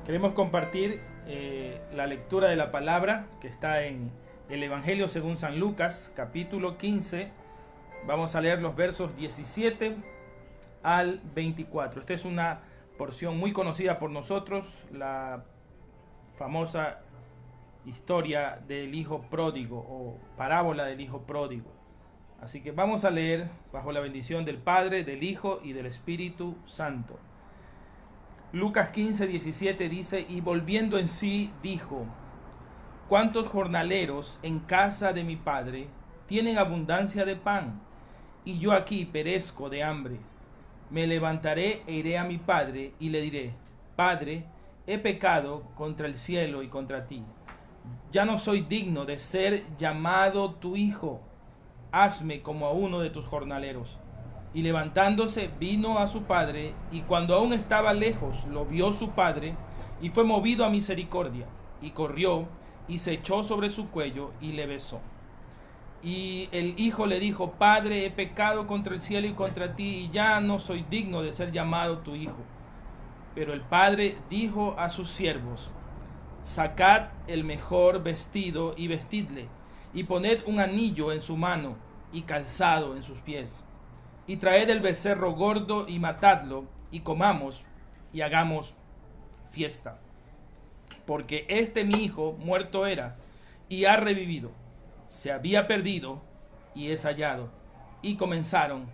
Queremos compartir la lectura de la palabra que está en el Evangelio según San Lucas, capítulo 15. Vamos a leer los versos 17 al 24. Esta es una porción muy conocida por nosotros, la famosa historia del hijo pródigo o parábola del hijo pródigo. Así que vamos a leer bajo la bendición del Padre, del Hijo y del Espíritu Santo. Lucas 15, 17 dice: y volviendo en sí dijo: ¿cuántos jornaleros en casa de mi padre tienen abundancia de pan, y yo aquí perezco de hambre? Me levantaré e iré a mi padre y le diré: Padre, he pecado contra el cielo y contra ti. Ya no soy digno de ser llamado tu hijo. Hazme como a uno de tus jornaleros. Y levantándose vino a su padre, y cuando aún estaba lejos lo vio su padre, y fue movido a misericordia, y corrió, y se echó sobre su cuello, y le besó. Y el hijo le dijo: Padre, he pecado contra el cielo y contra ti, y ya no soy digno de ser llamado tu hijo. Pero el padre dijo a sus siervos: sacad el mejor vestido y vestidle, y poned un anillo en su mano, y calzado en sus pies. Y traed el becerro gordo y matadlo, y comamos y hagamos fiesta. Porque este mi hijo muerto era, y ha revivido. Se había perdido, y es hallado. Y comenzaron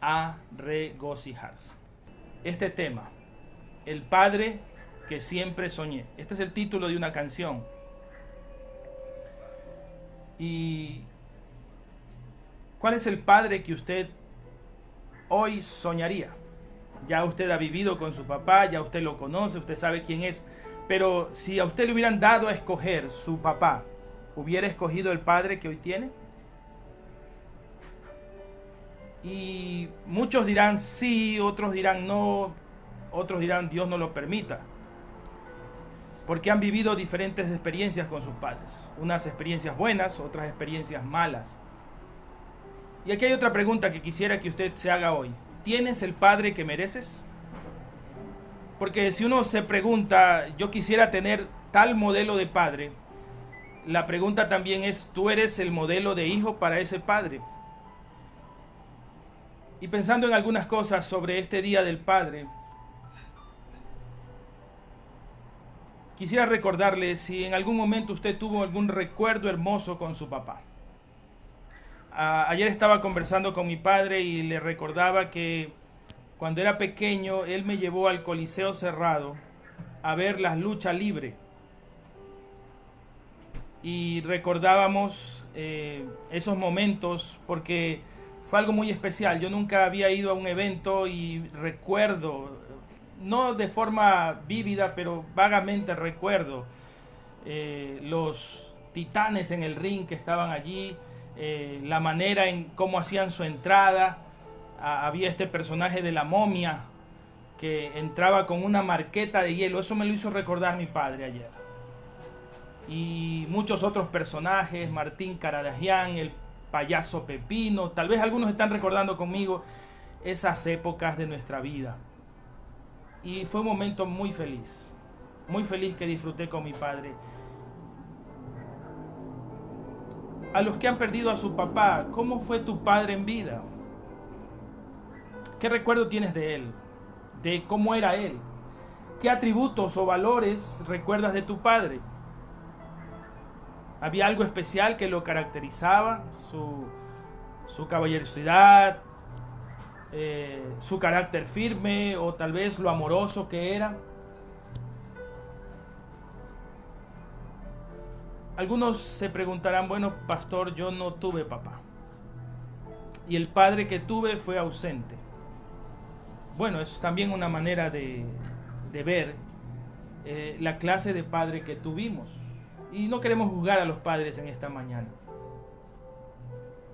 a regocijarse. Este tema, el padre que siempre soñé. Este es el título de una canción. ¿Y cuál es el padre que usted hoy soñaría? Ya usted ha vivido con su papá, ya usted lo conoce, usted sabe quién es. Pero si a usted le hubieran dado a escoger su papá, ¿hubiera escogido el padre que hoy tiene? Y muchos dirán sí, otros dirán no, otros dirán Dios no lo permita. Porque han vivido diferentes experiencias con sus padres. Unas experiencias buenas, otras experiencias malas. Y aquí hay otra pregunta que quisiera que usted se haga hoy. ¿Tienes el padre que mereces? Porque si uno se pregunta, yo quisiera tener tal modelo de padre, la pregunta también es, ¿tú eres el modelo de hijo para ese padre? Y pensando en algunas cosas sobre este Día del Padre, quisiera recordarle si en algún momento usted tuvo algún recuerdo hermoso con su papá. Ayer estaba conversando con mi padre y le recordaba que cuando era pequeño él me llevó al Coliseo Cerrado a ver las luchas libres. Y recordábamos esos momentos porque fue algo muy especial. Yo nunca había ido a un evento y recuerdo, no de forma vívida, pero vagamente recuerdo los titanes en el ring que estaban allí, la manera en cómo hacían su entrada. Había este personaje de la momia que entraba con una marqueta de hielo. Eso me lo hizo recordar mi padre ayer. Y muchos otros personajes, Martín Caradagian, el payaso Pepino. Tal vez algunos están recordando conmigo esas épocas de nuestra vida. Y fue un momento muy feliz que disfruté con mi padre. A los que han perdido a su papá, ¿cómo fue tu padre en vida? ¿Qué recuerdo tienes de él? ¿De cómo era él? ¿Qué atributos o valores recuerdas de tu padre? ¿Había algo especial que lo caracterizaba? Su caballerosidad, su carácter firme, o tal vez lo amoroso que era. Algunos se preguntarán: bueno, pastor, yo no tuve papá, y el padre que tuve fue ausente. Bueno, es también una manera de ver la clase de padre que tuvimos. Y no queremos juzgar a los padres en esta mañana.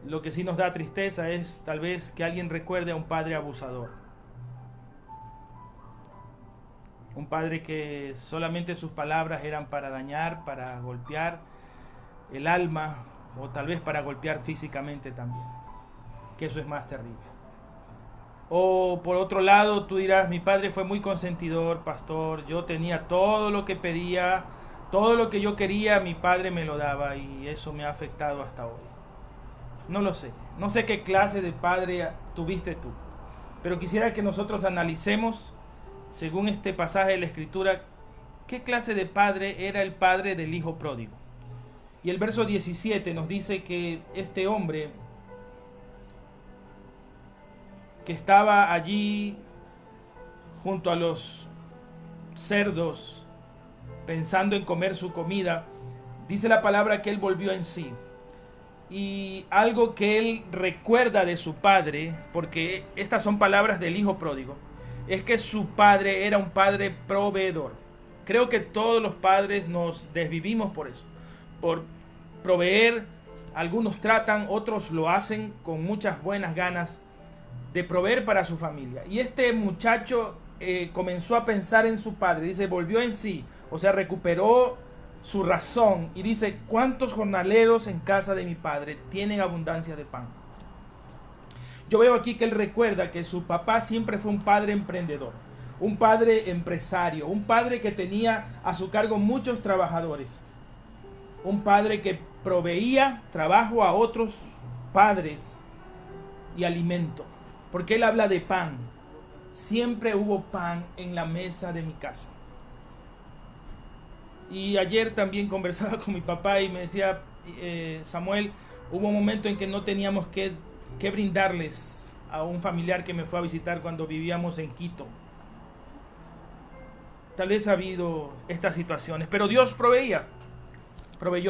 Lo que sí nos da tristeza es tal vez que alguien recuerde a un padre abusador. Un padre que solamente sus palabras eran para dañar, para golpear el alma, o tal vez para golpear físicamente también. Que eso es más terrible. O por otro lado, tú dirás, mi padre fue muy consentidor, pastor, yo tenía todo lo que pedía, todo lo que yo quería, mi padre me lo daba y eso me ha afectado hasta hoy. No lo sé, no sé qué clase de padre tuviste tú, pero quisiera que nosotros analicemos, según este pasaje de la Escritura, qué clase de padre era el padre del hijo pródigo. Y el verso 17 nos dice que este hombre que estaba allí junto a los cerdos, pensando en comer su comida, dice la palabra que él volvió en sí. Y algo que él recuerda de su padre, porque estas son palabras del hijo pródigo, es que su padre era un padre proveedor. Creo que todos los padres nos desvivimos por eso, por proveer. Algunos tratan, otros lo hacen con muchas buenas ganas de proveer para su familia. Y este muchacho comenzó a pensar en su padre, dice, volvió en sí, o sea, recuperó su razón y dice, ¿cuántos jornaleros en casa de mi padre tienen abundancia de pan? Yo veo aquí que él recuerda que su papá siempre fue un padre emprendedor, un padre empresario, un padre que tenía a su cargo muchos trabajadores, un padre que proveía trabajo a otros padres y alimento. Porque él habla de pan. Siempre hubo pan en la mesa de mi casa. Y ayer también conversaba con mi papá y me decía, Samuel, hubo un momento en que no teníamos que brindarles a un familiar que me fue a visitar cuando vivíamos en Quito. Tal vez ha habido estas situaciones, pero Dios proveyó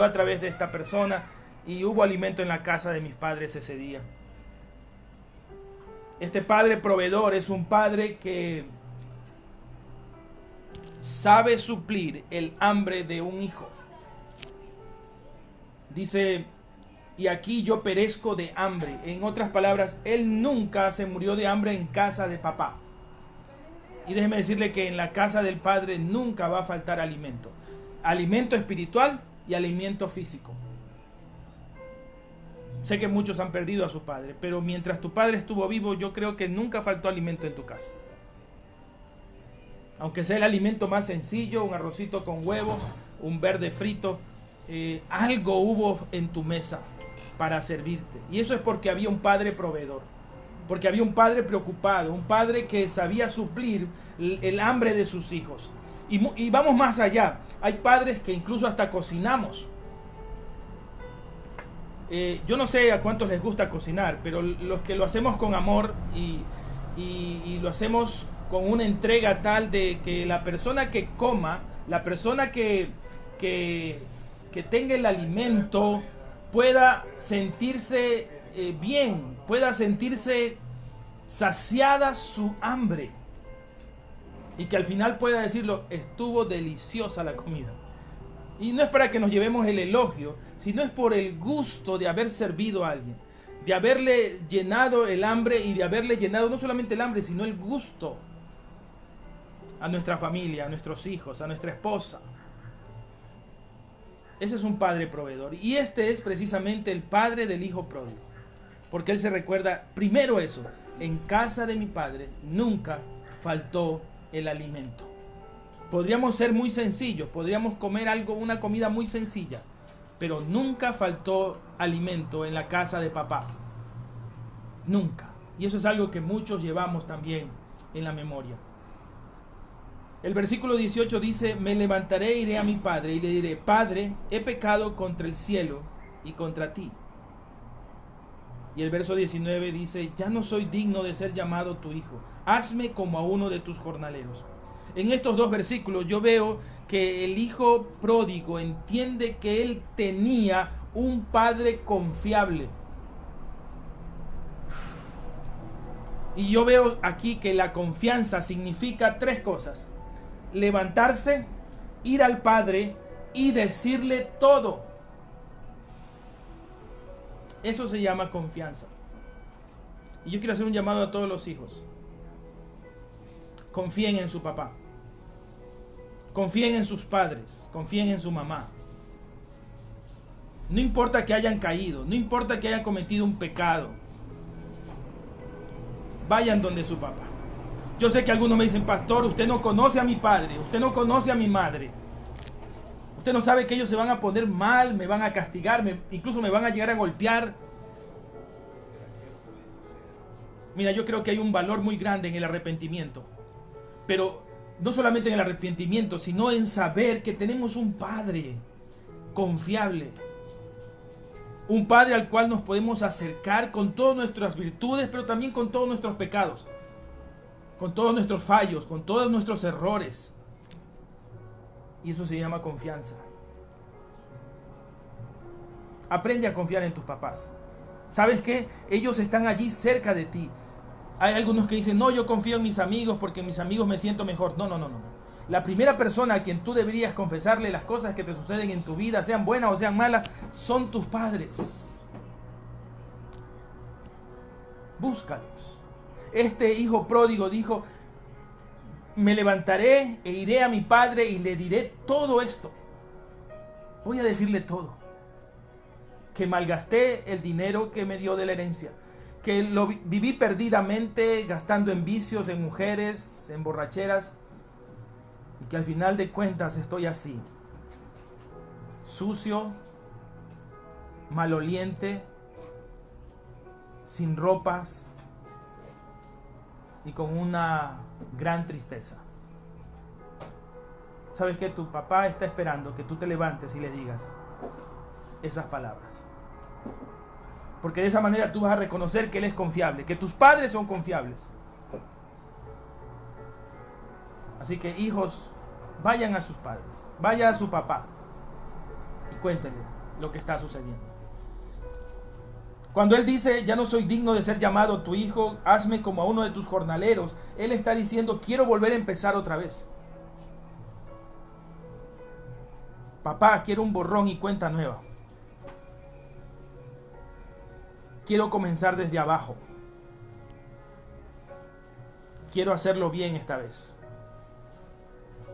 a través de esta persona y hubo alimento en la casa de mis padres ese día. Este padre proveedor es un padre que sabe suplir el hambre de un hijo. Dice, y aquí yo perezco de hambre. En otras palabras, él nunca se murió de hambre en casa de papá. Y déjeme decirle que en la casa del padre nunca va a faltar alimento. Alimento espiritual y alimento físico. Sé que muchos han perdido a su padre, pero mientras tu padre estuvo vivo, yo creo que nunca faltó alimento en tu casa. Aunque sea el alimento más sencillo, un arrocito con huevo, un verde frito, algo hubo en tu mesa para servirte. Y eso es porque había un padre proveedor, porque había un padre preocupado, un padre que sabía suplir el hambre de sus hijos. Y vamos más allá, hay padres que incluso hasta cocinamos. Yo no sé a cuántos les gusta cocinar, pero los que lo hacemos con amor y lo hacemos con una entrega tal de que la persona que coma, la persona que tenga el alimento pueda sentirse bien, pueda sentirse saciada su hambre y que al final pueda decirlo, estuvo deliciosa la comida. Y no es para que nos llevemos el elogio, sino es por el gusto de haber servido a alguien, de haberle llenado el hambre y de haberle llenado no solamente el hambre, sino el gusto a nuestra familia, a nuestros hijos, a nuestra esposa. Ese es un padre proveedor. Y este es precisamente el padre del hijo pródigo. Porque él se recuerda primero eso, en casa de mi padre nunca faltó el alimento. Podríamos ser muy sencillos, podríamos comer algo, una comida muy sencilla, pero nunca faltó alimento en la casa de papá. Nunca. Y eso es algo que muchos llevamos también en la memoria. El versículo 18 dice, me levantaré e iré a mi padre y le diré, Padre, he pecado contra el cielo y contra ti. Y el verso 19 dice, ya no soy digno de ser llamado tu hijo, hazme como a uno de tus jornaleros. En estos dos versículos yo veo que el hijo pródigo entiende que él tenía un padre confiable. Y yo veo aquí que la confianza significa tres cosas. Levantarse, ir al padre y decirle todo. Eso se llama confianza. Y yo quiero hacer un llamado a todos los hijos. Confíen en su papá. Confíen en sus padres, confíen en su mamá. No importa que hayan caído, no importa que hayan cometido un pecado. vayan donde su papá. Yo sé que algunos me dicen, pastor, usted no conoce a mi padre, usted no conoce a mi madre. Usted no sabe que ellos se van a poner mal, me van a castigar, incluso me van a llegar a golpear. Mira, yo creo que hay un valor muy grande en el arrepentimiento. Pero no solamente en el arrepentimiento, sino en saber que tenemos un Padre confiable. Un Padre al cual nos podemos acercar con todas nuestras virtudes, pero también con todos nuestros pecados, con todos nuestros fallos, con todos nuestros errores. Y eso se llama confianza. Aprende a confiar en tus papás. ¿Sabes qué? Ellos están allí cerca de ti. Hay algunos que dicen, no, yo confío en mis amigos porque en mis amigos me siento mejor. No. La primera persona a quien tú deberías confesarle las cosas que te suceden en tu vida, sean buenas o sean malas, son tus padres. Búscalos. Este hijo pródigo dijo, me levantaré e iré a mi padre y le diré todo esto. Voy a decirle todo. Que malgasté el dinero que me dio de la herencia. Que lo viví perdidamente gastando en vicios, en mujeres, en borracheras. Y que al final de cuentas estoy así. Sucio, maloliente, sin ropas y con una gran tristeza. ¿Sabes qué? Tu papá está esperando que tú te levantes y le digas esas palabras. Porque de esa manera tú vas a reconocer que Él es confiable, que tus padres son confiables. Así que hijos, vayan a sus padres, vaya a su papá y cuéntenle lo que está sucediendo. Cuando Él dice, ya no soy digno de ser llamado tu hijo, hazme como a uno de tus jornaleros, Él está diciendo, quiero volver a empezar otra vez. Papá, quiero un borrón y cuenta nueva. Quiero comenzar desde abajo. Quiero hacerlo bien esta vez.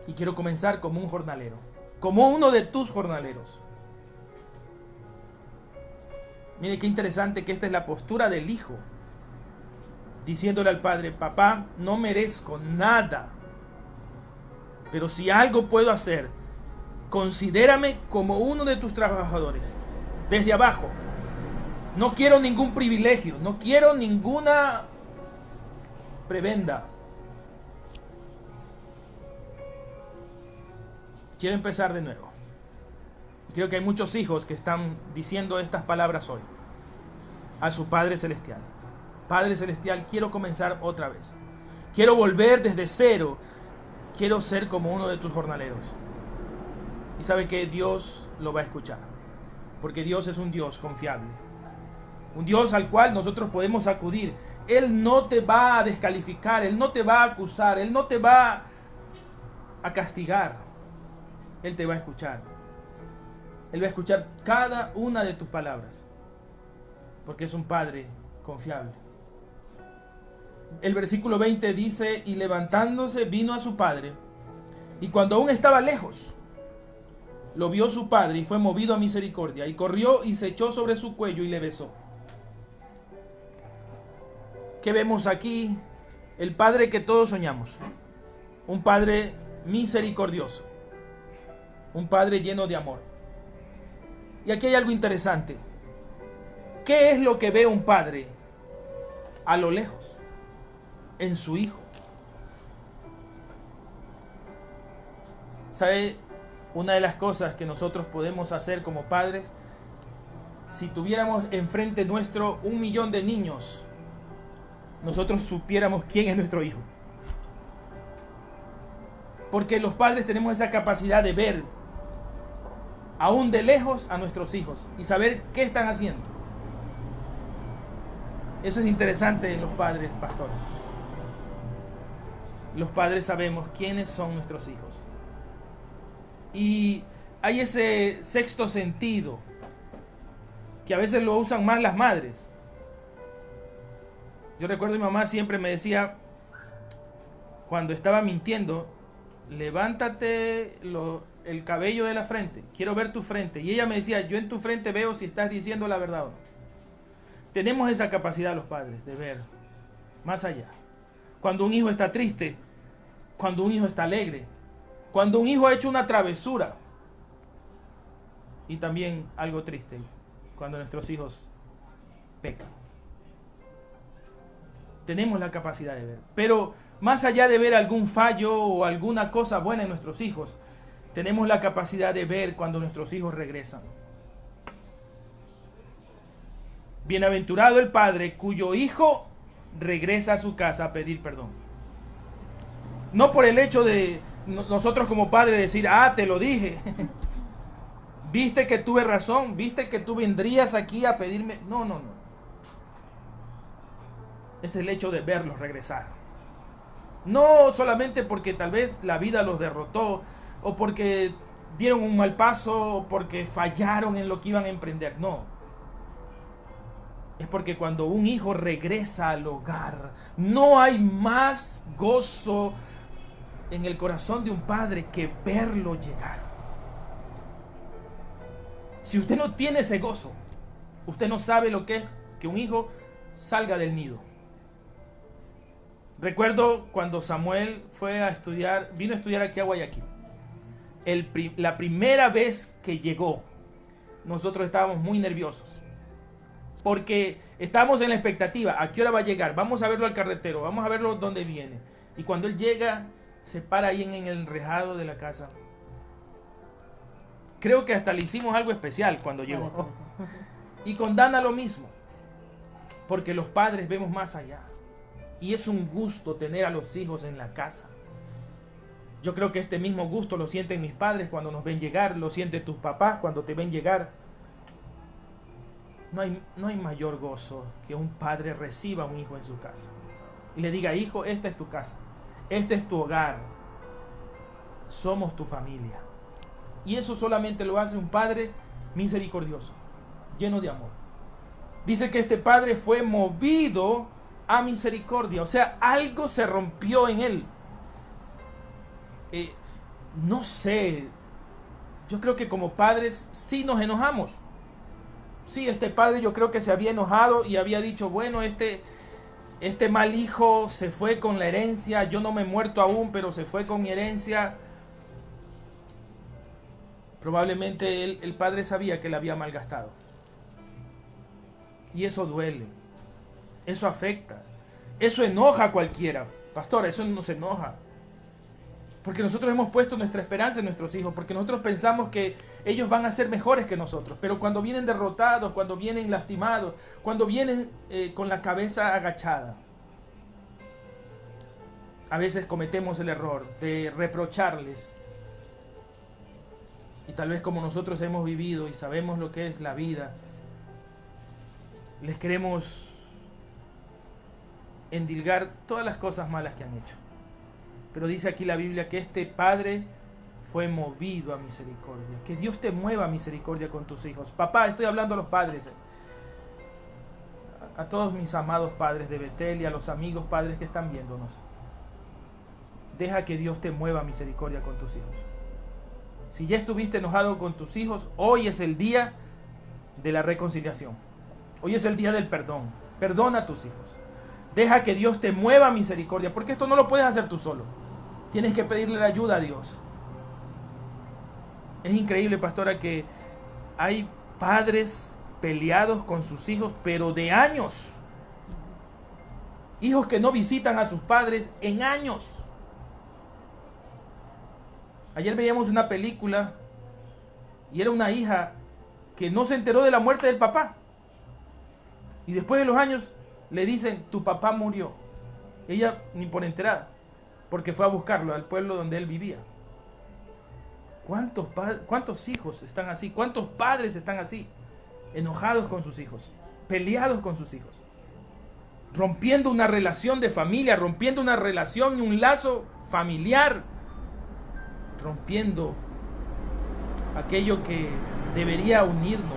Y quiero comenzar como un jornalero, como uno de tus jornaleros. Mire qué interesante que esta es la postura del hijo, diciéndole al padre, papá, no merezco nada, pero si algo puedo hacer, considérame como uno de tus trabajadores, desde abajo. No quiero ningún privilegio, no quiero ninguna prebenda. Quiero empezar de nuevo. Creo que hay muchos hijos que están diciendo estas palabras hoy a su Padre Celestial. Padre Celestial, quiero comenzar otra vez. Quiero volver desde cero. Quiero ser como uno de tus jornaleros. Y sabe que Dios lo va a escuchar. Porque Dios es un Dios confiable. Un Dios al cual nosotros podemos acudir. Él no te va a descalificar. Él no te va a acusar. Él no te va a castigar. Él te va a escuchar. Él va a escuchar cada una de tus palabras. Porque es un Padre confiable. El versículo 20 dice, y levantándose vino a su padre. Y cuando aún estaba lejos, lo vio su padre y fue movido a misericordia. Y corrió y se echó sobre su cuello y le besó. ¿Qué vemos aquí? El Padre que todos soñamos. Un Padre misericordioso. Un Padre lleno de amor. Y aquí hay algo interesante. ¿Qué es lo que ve un padre a lo lejos? En su hijo. ¿Sabe? Una de las cosas que nosotros podemos hacer como padres, si tuviéramos enfrente nuestro 1 millón de niños, nosotros supiéramos quién es nuestro hijo. Porque los padres tenemos esa capacidad de ver aún de lejos a nuestros hijos y saber qué están haciendo. Eso es interesante en los padres, pastor. Los padres sabemos quiénes son nuestros hijos. Y hay ese sexto sentido que a veces lo usan más las madres. Yo recuerdo mi mamá siempre me decía, cuando estaba mintiendo, levántate el cabello de la frente, quiero ver tu frente. Y ella me decía, yo en tu frente veo si estás diciendo la verdad o no. Tenemos esa capacidad los padres de ver Más allá. Cuando un hijo está triste, cuando un hijo está alegre, cuando un hijo ha hecho una travesura. Y también algo triste, cuando nuestros hijos pecan. Tenemos la capacidad de ver. Pero más allá de ver algún fallo o alguna cosa buena en nuestros hijos, tenemos la capacidad de ver cuando nuestros hijos regresan. Bienaventurado el padre cuyo hijo regresa a su casa a pedir perdón. No por el hecho de nosotros como padres decir, te lo dije. Viste que tuve razón, viste que tú vendrías aquí a pedirme. No. Es el hecho de verlos regresar. No solamente porque tal vez la vida los derrotó, o porque dieron un mal paso, o porque fallaron en lo que iban a emprender. No. Es porque cuando un hijo regresa al hogar, no hay más gozo en el corazón de un padre que verlo llegar. Si usted no tiene ese gozo, usted no sabe lo que es que un hijo salga del nido. Recuerdo cuando Samuel vino a estudiar aquí a Guayaquil. La primera vez que llegó, nosotros estábamos muy nerviosos. Porque estábamos en la expectativa, ¿a qué hora va a llegar? Vamos a verlo al carretero, vamos a verlo dónde viene. Y cuando él llega, se para ahí en el enrejado de la casa. Creo que hasta le hicimos algo especial cuando llegó. Y con Dana lo mismo. Porque los padres vemos más allá. Y es un gusto tener a los hijos en la casa. Yo creo que este mismo gusto lo sienten mis padres cuando nos ven llegar, lo sienten tus papás cuando te ven llegar. No hay mayor gozo que un padre reciba a un hijo en su casa y le diga, hijo, esta es tu casa, este es tu hogar, somos tu familia. Y eso solamente lo hace un padre misericordioso, lleno de amor. Dice que este padre fue movido a misericordia, o sea, algo se rompió en él. No sé, yo creo que como padres sí nos enojamos. Sí, este padre yo creo que se había enojado y había dicho, bueno, este mal hijo se fue con la herencia, yo no me he muerto aún, pero se fue con mi herencia. Probablemente el padre sabía que la había malgastado. Y eso duele, eso afecta, eso enoja a cualquiera. Pastor, eso nos enoja. Porque nosotros hemos puesto nuestra esperanza en nuestros hijos, porque nosotros pensamos que ellos van a ser mejores que nosotros. Pero cuando vienen derrotados, cuando vienen lastimados, cuando vienen con la cabeza agachada, a veces cometemos el error de reprocharles. Y tal vez como nosotros hemos vivido y sabemos lo que es la vida, les queremos endilgar todas las cosas malas que han hecho. Pero dice aquí la Biblia que este padre fue movido a misericordia. Que Dios te mueva a misericordia con tus hijos. Papá, estoy hablando a los padres. A todos mis amados padres de Betel y a los amigos padres que están viéndonos. Deja que Dios te mueva a misericordia con tus hijos. Si ya estuviste enojado con tus hijos, hoy es el día de la reconciliación. Hoy es el día del perdón. Perdona a tus hijos. Deja que Dios te mueva a misericordia, porque esto no lo puedes hacer tú solo. Tienes que pedirle la ayuda a Dios. Es increíble, pastora, que hay padres peleados con sus hijos, pero de años. Hijos que no visitan a sus padres en años. Ayer veíamos una película y era una hija que no se enteró de la muerte del papá. Y después de los años le dicen, tu papá murió. Ella ni por enterada, porque fue a buscarlo al pueblo donde él vivía. ¿Cuántos hijos están así? ¿Cuántos padres están así? Enojados con sus hijos, peleados con sus hijos, rompiendo una relación de familia, rompiendo una relación y un lazo familiar, rompiendo aquello que debería unirnos,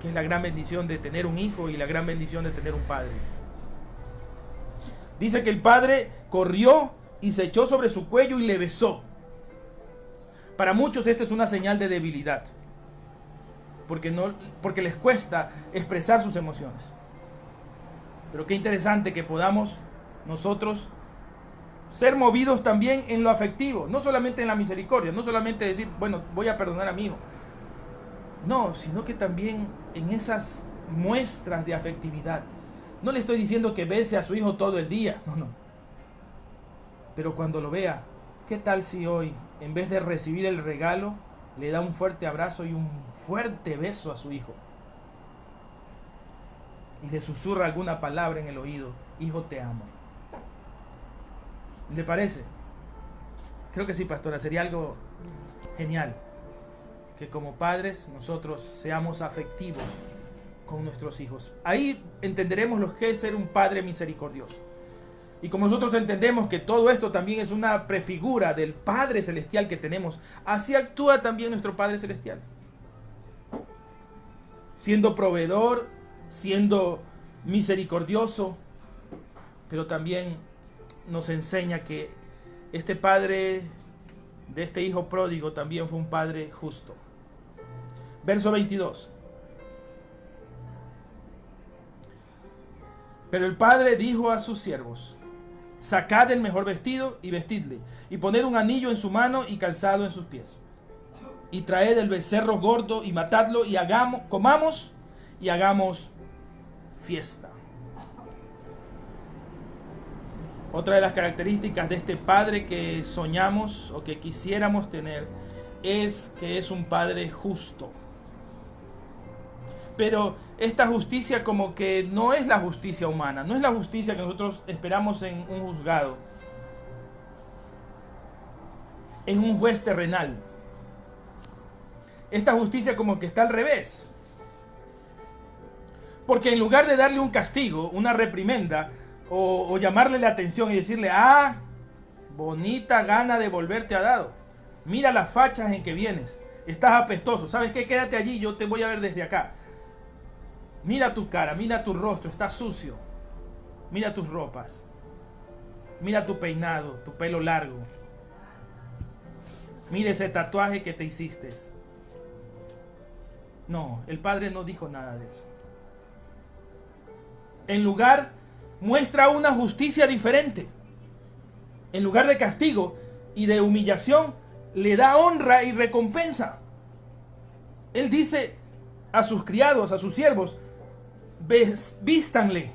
que es la gran bendición de tener un hijo y la gran bendición de tener un padre. Dice que el padre corrió y se echó sobre su cuello y le besó. Para muchos esto es una señal de debilidad, porque les cuesta expresar sus emociones. Pero qué interesante que podamos nosotros ser movidos también en lo afectivo, no solamente en la misericordia, no solamente decir, bueno, voy a perdonar a mi hijo. No, sino que también en esas muestras de afectividad. No le estoy diciendo que bese a su hijo todo el día, no. Pero cuando lo vea, ¿qué tal si hoy, en vez de recibir el regalo, le da un fuerte abrazo y un fuerte beso a su hijo? Y le susurra alguna palabra en el oído, hijo, te amo. ¿Le parece? Creo que sí, pastora, sería algo genial que como padres nosotros seamos afectivos con nuestros hijos. Ahí entenderemos lo que es ser un padre misericordioso. Y como nosotros entendemos que todo esto también es una prefigura del Padre Celestial que tenemos, así actúa también nuestro Padre Celestial. Siendo proveedor, siendo misericordioso, pero también nos enseña que este padre de este hijo pródigo también fue un padre justo. Verso 22. Pero el padre dijo a sus siervos: sacad el mejor vestido y vestidle, y poned un anillo en su mano y calzado en sus pies. Y traed el becerro gordo y matadlo, y comamos y hagamos fiesta. Otra de las características de este padre que soñamos o que quisiéramos tener es que es un padre justo. Pero esta justicia como que no es la justicia humana, no es la justicia que nosotros esperamos en un juzgado, en un juez terrenal. Esta justicia como que está al revés. Porque en lugar de darle un castigo, una reprimenda, o llamarle la atención y decirle, bonita gana de volverte a dado. Mira las fachas en que vienes. Estás apestoso. ¿Sabes qué? Quédate allí, yo te voy a ver desde acá. Mira tu cara, mira tu rostro, está sucio. Mira tus ropas. Mira tu peinado, tu pelo largo. Mira ese tatuaje que te hiciste. No, el padre no dijo nada de eso. En lugar, muestra una justicia diferente. En lugar de castigo y de humillación, le da honra y recompensa. Él dice a sus criados, a sus siervos, vístanle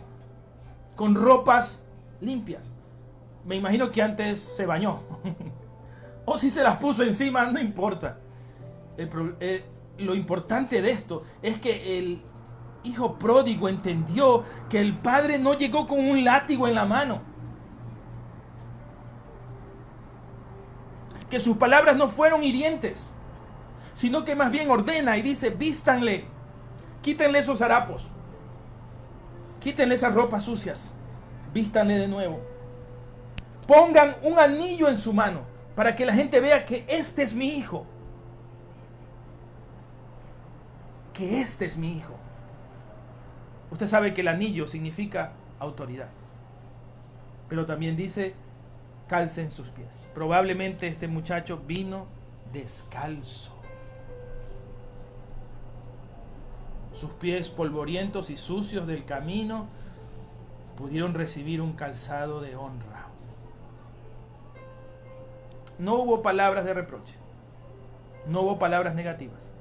con ropas limpias. Me imagino que antes se bañó. O si se las puso encima, no importa. Lo importante de esto es que el hijo pródigo entendió que el padre no llegó con un látigo en la mano. Que sus palabras no fueron hirientes, sino que más bien ordena y dice, vístanle, quítenle esos harapos, quítenle esas ropas sucias, vístanle de nuevo. Pongan un anillo en su mano para que la gente vea que este es mi hijo. Que este es mi hijo. Usted sabe que el anillo significa autoridad. Pero también dice, calcen sus pies. Probablemente este muchacho vino descalzo. Sus pies polvorientos y sucios del camino pudieron recibir un calzado de honra. No hubo palabras de reproche. No hubo palabras negativas.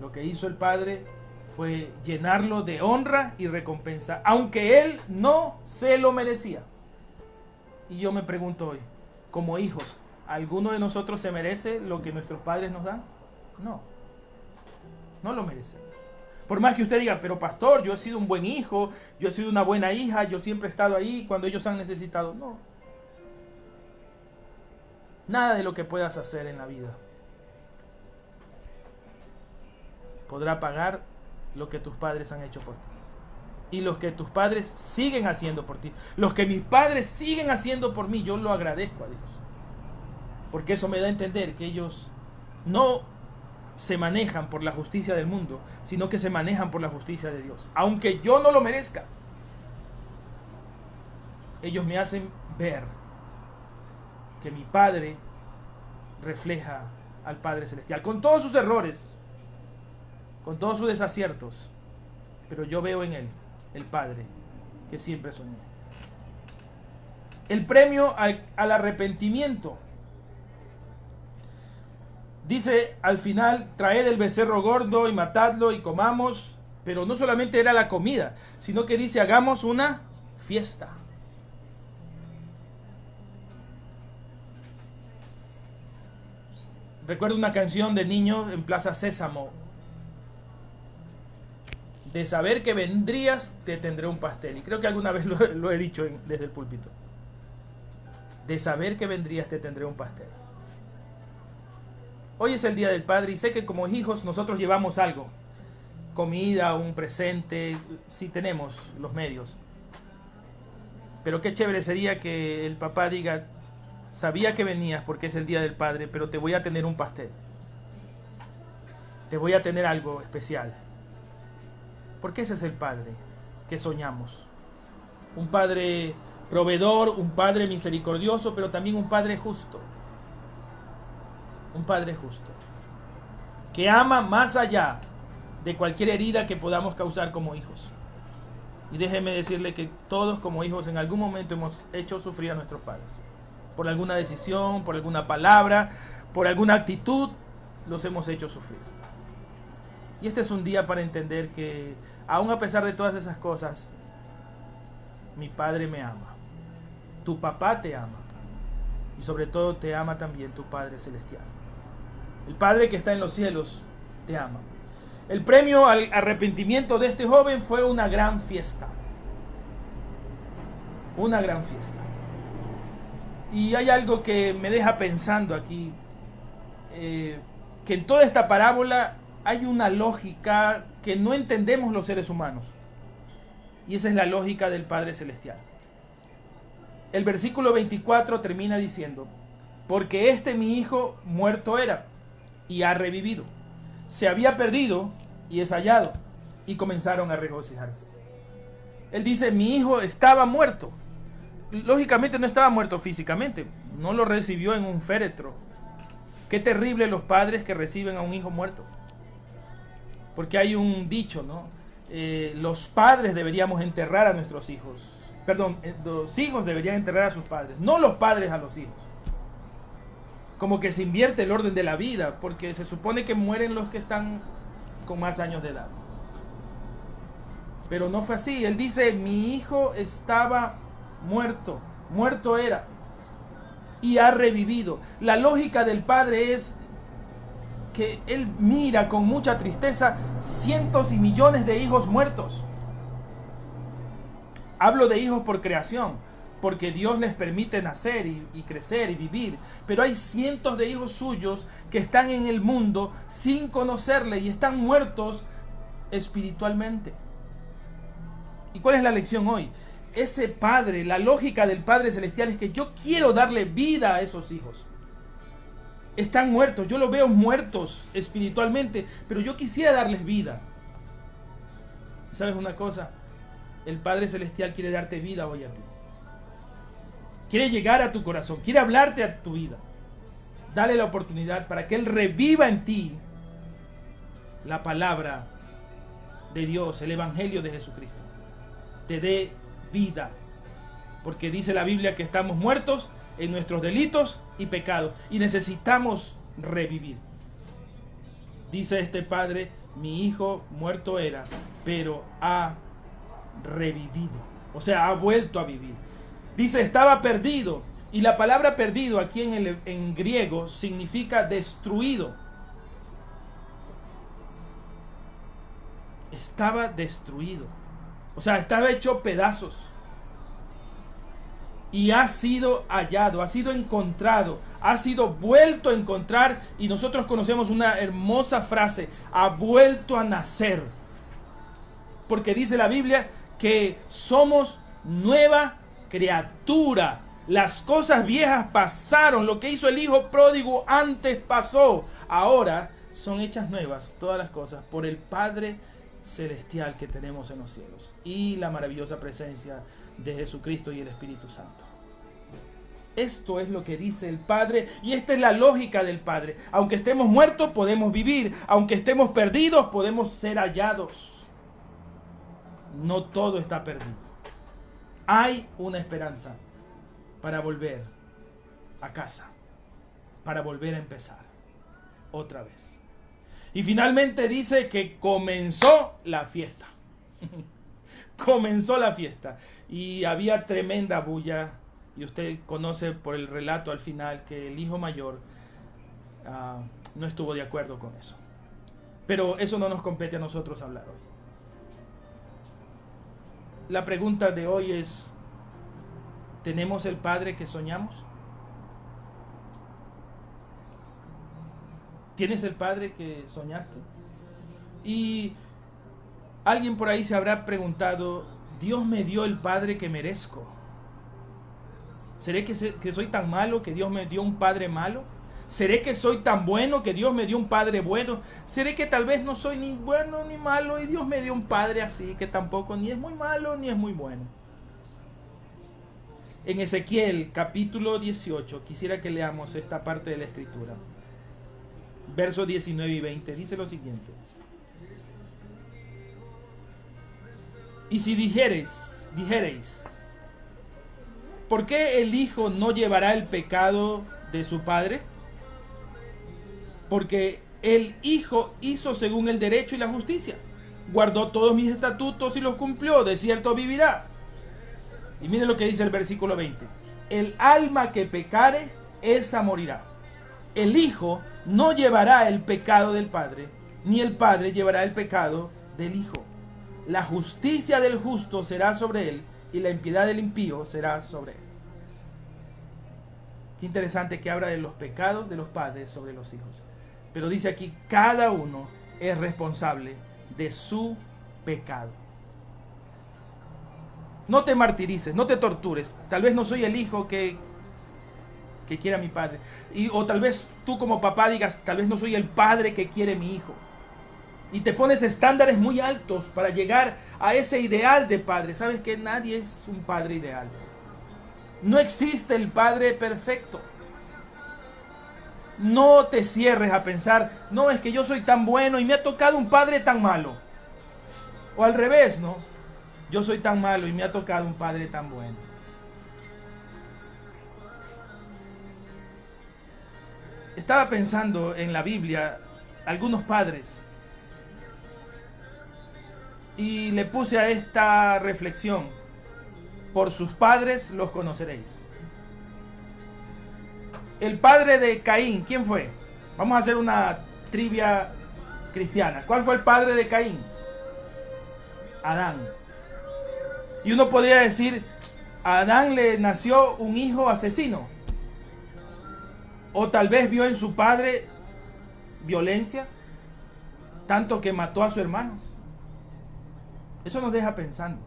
Lo que hizo el padre fue llenarlo de honra y recompensa, aunque él no se lo merecía. Y yo me pregunto hoy, como hijos, ¿alguno de nosotros se merece lo que nuestros padres nos dan? No, no lo merecemos. Por más que usted diga, pero pastor, yo he sido un buen hijo, yo he sido una buena hija, yo siempre he estado ahí cuando ellos han necesitado. No. Nada de lo que puedas hacer en la vida podrá pagar lo que tus padres han hecho por ti. Y los que tus padres siguen haciendo por ti. Los que mis padres siguen haciendo por mí, yo lo agradezco a Dios. Porque eso me da a entender que ellos no se manejan por la justicia del mundo, sino que se manejan por la justicia de Dios. Aunque yo no lo merezca, ellos me hacen ver que mi Padre refleja al Padre Celestial, con todos sus errores, con todos sus desaciertos, pero yo veo en Él el Padre que siempre soñé. El premio al arrepentimiento. Dice al final, traed el becerro gordo y matadlo y comamos. Pero no solamente era la comida, sino que dice, hagamos una fiesta. Recuerdo una canción de niño en Plaza Sésamo. De saber que vendrías, te tendré un pastel. Y creo que alguna vez lo he dicho desde el púlpito. De saber que vendrías, te tendré un pastel. Hoy es el Día del Padre y sé que como hijos nosotros llevamos algo. Comida, un presente, si tenemos los medios. Pero qué chévere sería que el papá diga, sabía que venías porque es el Día del Padre, pero te voy a tener un pastel. Te voy a tener algo especial. Porque ese es el Padre que soñamos. Un Padre proveedor, un Padre misericordioso, pero también un Padre justo. Un Padre justo. Que ama más allá de cualquier herida que podamos causar como hijos. Y déjeme decirle que todos como hijos en algún momento hemos hecho sufrir a nuestros padres. Por alguna decisión, por alguna palabra, por alguna actitud, los hemos hecho sufrir. Y este es un día para entender que, aun a pesar de todas esas cosas, mi Padre me ama. Tu papá te ama. Y sobre todo te ama también tu Padre Celestial. El Padre que está en los cielos te ama. El premio al arrepentimiento de este joven fue una gran fiesta. Una gran fiesta. Y hay algo que me deja pensando aquí. Que en toda esta parábola hay una lógica que no entendemos los seres humanos. Y esa es la lógica del Padre Celestial. El versículo 24 termina diciendo, porque este mi hijo muerto era y ha revivido. Se había perdido y es hallado. Y comenzaron a regocijarse. Él dice, mi hijo estaba muerto. Lógicamente no estaba muerto físicamente. No lo recibió en un féretro. Qué terrible los padres que reciben a un hijo muerto. Porque hay un dicho, ¿no? Los padres deberíamos enterrar a nuestros hijos. Perdón, los hijos deberían enterrar a sus padres. No los padres a los hijos. Como que se invierte el orden de la vida, porque se supone que mueren los que están con más años de edad. Pero no fue así. Él dice, mi hijo estaba muerto, muerto era, y ha revivido. La lógica del Padre es que Él mira con mucha tristeza cientos y millones de hijos muertos. Hablo de hijos por creación, porque Dios les permite nacer y crecer y vivir. Pero hay cientos de hijos suyos que están en el mundo sin conocerle y están muertos espiritualmente. ¿Y cuál es la lección hoy? Ese Padre, la lógica del Padre Celestial es que yo quiero darle vida a esos hijos. Están muertos, yo los veo muertos espiritualmente, pero yo quisiera darles vida. ¿Sabes una cosa? El Padre Celestial quiere darte vida hoy a ti. Quiere llegar a tu corazón, quiere hablarte a tu vida. Dale la oportunidad para que Él reviva en ti la palabra de Dios, el Evangelio de Jesucristo. Te dé vida. Porque dice la Biblia que estamos muertos en nuestros delitos y pecados y necesitamos revivir. Dice este padre, mi hijo muerto era, pero ha revivido. O sea, ha vuelto a vivir. Dice, estaba perdido. Y la palabra perdido aquí en griego significa destruido. Estaba destruido. O sea, estaba hecho pedazos. Y ha sido hallado, ha sido encontrado, ha sido vuelto a encontrar. Y nosotros conocemos una hermosa frase, ha vuelto a nacer. Porque dice la Biblia que somos nueva criatura. Las cosas viejas pasaron, lo que hizo el hijo pródigo antes pasó. Ahora son hechas nuevas todas las cosas por el Padre Celestial que tenemos en los cielos y la maravillosa presencia de Jesucristo y el Espíritu Santo. Esto es lo que dice el Padre y esta es la lógica del Padre. Aunque estemos muertos podemos vivir, aunque estemos perdidos podemos ser hallados. no todo está perdido. Hay una esperanza para volver a casa, para volver a empezar otra vez. Y finalmente dice que comenzó la fiesta. Comenzó la fiesta. Y había tremenda bulla. Y usted conoce por el relato al final que el hijo mayor no estuvo de acuerdo con eso. Pero eso no nos compete a nosotros hablar hoy. La pregunta de hoy es, ¿tenemos el padre que soñamos? ¿Tienes el padre que soñaste? Y alguien por ahí se habrá preguntado, ¿Dios me dio el padre que merezco? ¿Seré que soy tan malo que Dios me dio un padre malo? ¿Seré que soy tan bueno que Dios me dio un padre bueno? ¿Seré que tal vez no soy ni bueno ni malo y Dios me dio un padre así que tampoco ni es muy malo ni es muy bueno? En Ezequiel capítulo 18, quisiera que leamos esta parte de la escritura. Versos 19 y 20, dice lo siguiente. Y si dijereis, ¿por qué el hijo no llevará el pecado de su padre? Porque el hijo hizo según el derecho y la justicia. Guardó todos mis estatutos y los cumplió, de cierto vivirá. Y miren lo que dice el versículo 20. El alma que pecare, esa morirá. El hijo no llevará el pecado del padre, ni el padre llevará el pecado del hijo. La justicia del justo será sobre él, y la impiedad del impío será sobre él. Qué interesante que habla de los pecados de los padres sobre los hijos. Pero dice aquí, cada uno es responsable de su pecado. No te martirices, no te tortures. Tal vez no soy el hijo que quiere a mi padre. O tal vez tú como papá digas, tal vez no soy el padre que quiere mi hijo. Y te pones estándares muy altos para llegar a ese ideal de padre. Sabes que nadie es un padre ideal. No existe el padre perfecto. No te cierres a pensar, no, es que yo soy tan bueno y me ha tocado un padre tan malo. O al revés, ¿no? Yo soy tan malo y me ha tocado un padre tan bueno. Estaba pensando en la Biblia, algunos padres, y le puse a esta reflexión: por sus padres los conoceréis. El padre de Caín, ¿quién fue? Vamos a hacer una trivia cristiana. ¿Cuál fue el padre de Caín? Adán. Y uno podría decir, a Adán le nació un hijo asesino. O tal vez vio en su padre violencia, tanto que mató a su hermano. Eso nos deja pensando.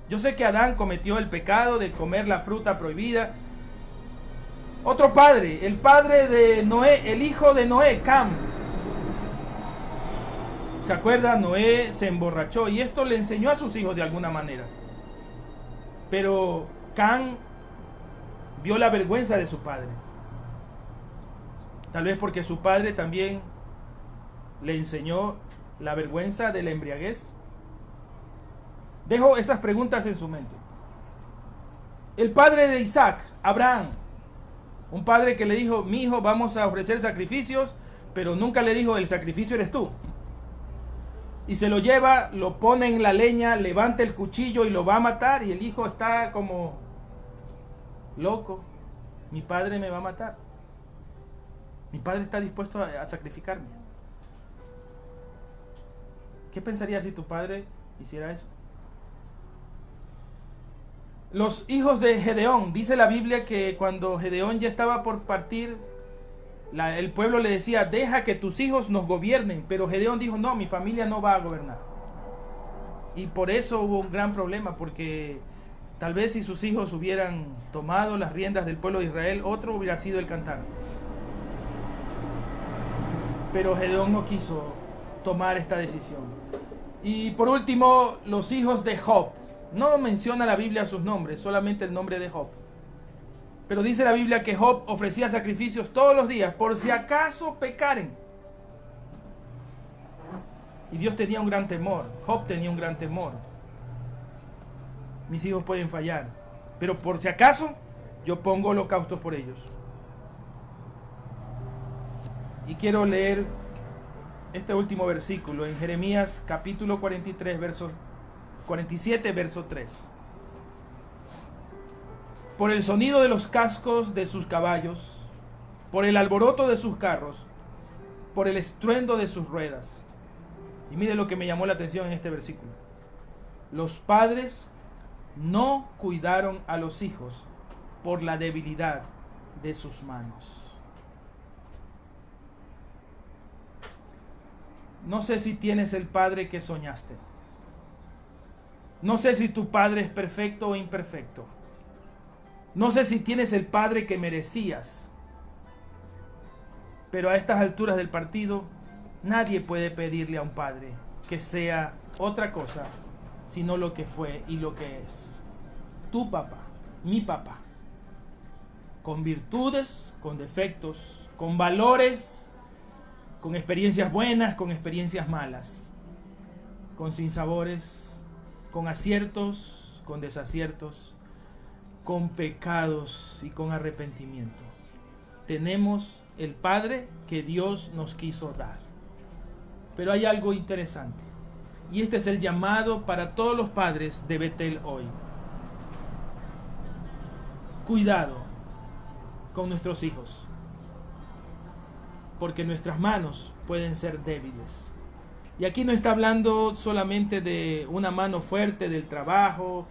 Yo sé que Adán cometió el pecado de comer la fruta prohibida. Otro padre, el padre de Noé, el hijo de Noé, Cam. ¿Se acuerda? Noé se emborrachó y esto le enseñó a sus hijos de alguna manera. Pero Cam vio la vergüenza de su padre. Tal vez porque su padre también le enseñó la vergüenza de la embriaguez. Dejo esas preguntas en su mente. El padre de Isaac, Abraham. Un padre que le dijo, mi hijo, vamos a ofrecer sacrificios, pero nunca le dijo, el sacrificio eres tú. Y se lo lleva, lo pone en la leña, levanta el cuchillo y lo va a matar. Y el hijo está como loco. Mi padre me va a matar. Mi padre está dispuesto a sacrificarme. ¿Qué pensarías si tu padre hiciera eso? Los hijos de Gedeón, dice la Biblia que cuando Gedeón ya estaba por partir, el pueblo le decía, deja que tus hijos nos gobiernen, pero Gedeón dijo, no, mi familia no va a gobernar. Y por eso hubo un gran problema, porque tal vez si sus hijos hubieran tomado las riendas del pueblo de Israel, otro hubiera sido el cantar. Pero Gedeón no quiso tomar esta decisión. Y por último, los hijos de Job. No menciona la Biblia sus nombres, solamente el nombre de Job. Pero dice la Biblia que Job ofrecía sacrificios todos los días, por si acaso pecaren. Y Dios tenía un gran temor, Job tenía un gran temor. mis hijos pueden fallar, pero por si acaso, yo pongo holocaustos por ellos. Y quiero leer este último versículo en Jeremías capítulo 43, versos 47, verso 3. Por el sonido de los cascos de sus caballos, por el alboroto de sus carros, por el estruendo de sus ruedas. Y mire lo que me llamó la atención en este versículo. Los padres no cuidaron a los hijos por la debilidad de sus manos. No sé si tienes el padre que soñaste. No sé si tu padre es perfecto o imperfecto. No sé si tienes el padre que merecías. Pero a estas alturas del partido, nadie puede pedirle a un padre que sea otra cosa, sino lo que fue y lo que es. Tu papá, mi papá. Con virtudes, con defectos, con valores, con experiencias buenas, con experiencias malas, con sinsabores, con aciertos, con desaciertos, con pecados y con arrepentimiento. Tenemos el Padre que Dios nos quiso dar. Pero hay algo interesante, y este es el llamado para todos los padres de Betel hoy. Cuidado con nuestros hijos, porque nuestras manos pueden ser débiles. Y aquí no está hablando solamente de una mano fuerte del trabajo,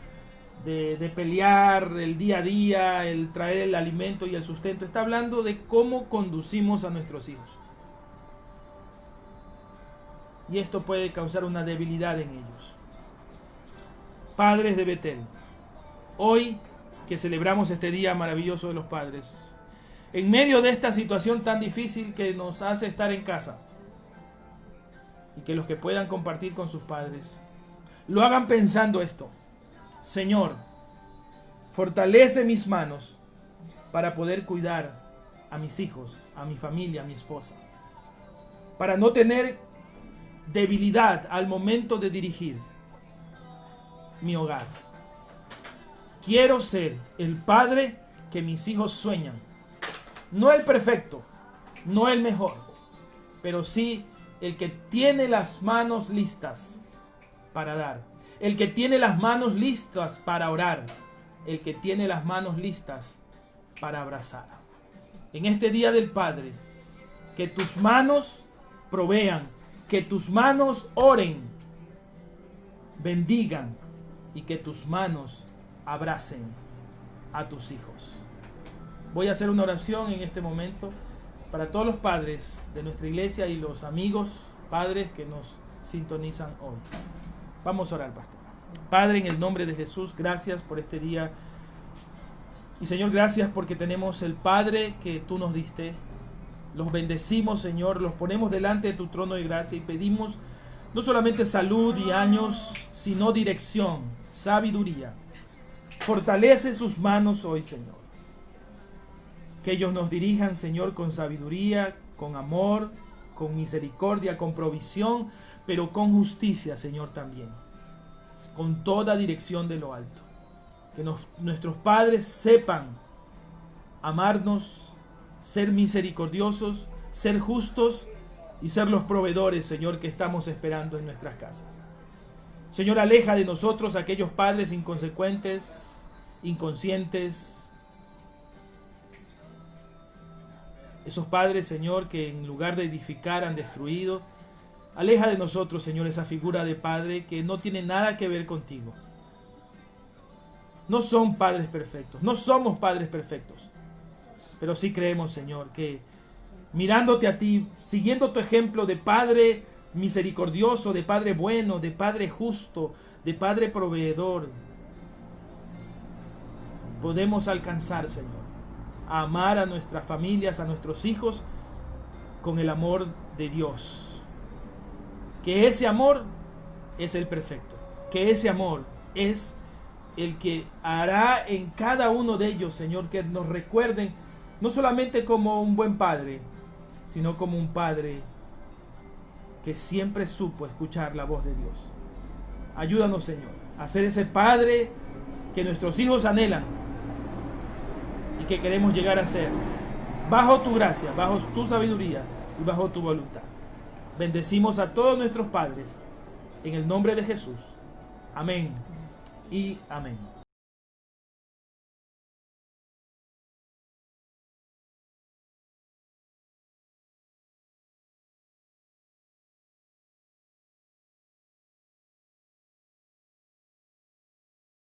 de pelear el día a día, el traer el alimento y el sustento. Está hablando de cómo conducimos a nuestros hijos. Y esto puede causar una debilidad en ellos. Padres de Betel, hoy que celebramos este día maravilloso de los padres, en medio de esta situación tan difícil que nos hace estar en casa, y que los que puedan compartir con sus padres, lo hagan pensando esto: Señor, fortalece mis manos para poder cuidar a mis hijos, a mi familia, a mi esposa, para no tener debilidad al momento de dirigir mi hogar. Quiero ser el padre que mis hijos sueñan. No el perfecto, no el mejor, pero sí el que tiene las manos listas para dar, el que tiene las manos listas para orar, el que tiene las manos listas para abrazar. En este Día del Padre, que tus manos provean, que tus manos oren, bendigan, y que tus manos abracen a tus hijos. Voy a hacer una oración en este momento para todos los padres de nuestra iglesia y los amigos padres que nos sintonizan hoy. Vamos a orar, pastor. Padre, en el nombre de Jesús, gracias por este día. Y Señor, gracias porque tenemos el Padre que tú nos diste. Los bendecimos, Señor, los ponemos delante de tu trono de gracia y pedimos no solamente salud y años, sino dirección, sabiduría. Fortalece sus manos hoy, Señor. Que ellos nos dirijan, Señor, con sabiduría, con amor, con misericordia, con provisión, pero con justicia, Señor, también. Con toda dirección de lo alto. Que nuestros padres sepan amarnos, ser misericordiosos, ser justos y ser los proveedores, Señor, que estamos esperando en nuestras casas. Señor, aleja de nosotros aquellos padres inconsecuentes, inconscientes, esos padres, Señor, que en lugar de edificar han destruido. Aleja de nosotros, Señor, esa figura de padre que no tiene nada que ver contigo. No son padres perfectos, no somos padres perfectos, pero sí creemos, Señor, que mirándote a ti, siguiendo tu ejemplo de padre misericordioso, de padre bueno, de padre justo, de padre proveedor, podemos alcanzar, Señor, a amar a nuestras familias, a nuestros hijos, con el amor de Dios. Que ese amor es el perfecto, que ese amor es el que hará en cada uno de ellos, Señor, que nos recuerden no solamente como un buen padre, sino como un padre que siempre supo escuchar la voz de Dios. Ayúdanos, Señor, a ser ese padre que nuestros hijos anhelan y que queremos llegar a ser, bajo tu gracia, bajo tu sabiduría y bajo tu voluntad. Bendecimos a todos nuestros padres en el nombre de Jesús. Amén y amén.